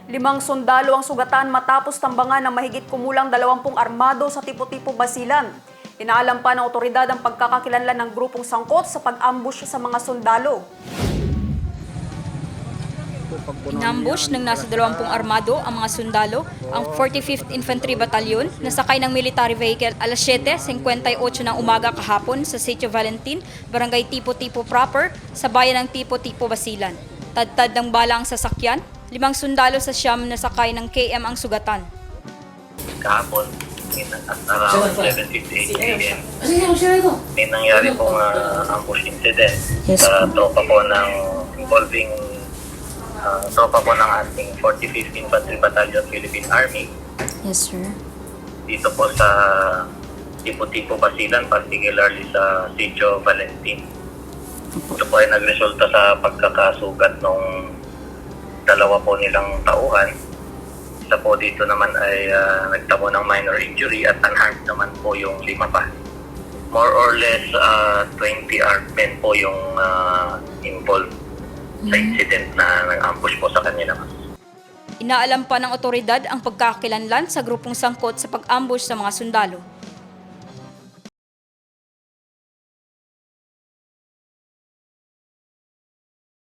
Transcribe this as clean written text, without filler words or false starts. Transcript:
5 sundalo ang sugatan matapos tambangan ng mahigit kumulang 20 armado sa Tipo-Tipo, Basilan. Inaalam pa ng otoridad ang pagkakakilanlan ng grupong sangkot sa pag-ambush sa mga sundalo. Inambush ng nasa 20 armado ang mga sundalo, ang 45th Infantry Battalion na sakay ng military vehicle alas 7:58 ng umaga kahapon sa Sitio Valentin, Barangay Tipo-Tipo proper, sa bayan ng Tipo-Tipo, Basilan. Tad-tad ng bala ang sasakyan, 5 sundalo sa Siyam na sakay ng KM ang sugatan. Kahapon, at around 7:58 p.m. may nangyari pong ambush incident sa tropa po ng involving tropa po ng ating 45th Infantry Battalion Philippine Army. Yes, sir. Dito po sa Tipo-Tipo, Basilan, particularly sa Sitio Valentin. Ito po ay nagresulta sa pagkakasugat ng dalawa po nilang tauhan. Isa po dito naman ay nagtamo ng minor injury at unharmed naman po yung 5 pa. More or less 20 armed men po yung involved sa incident na nag-ambush po sa kanila. Inaalam pa ng otoridad ang pagkakakilanlan sa grupong sangkot sa pag-ambush sa mga sundalo.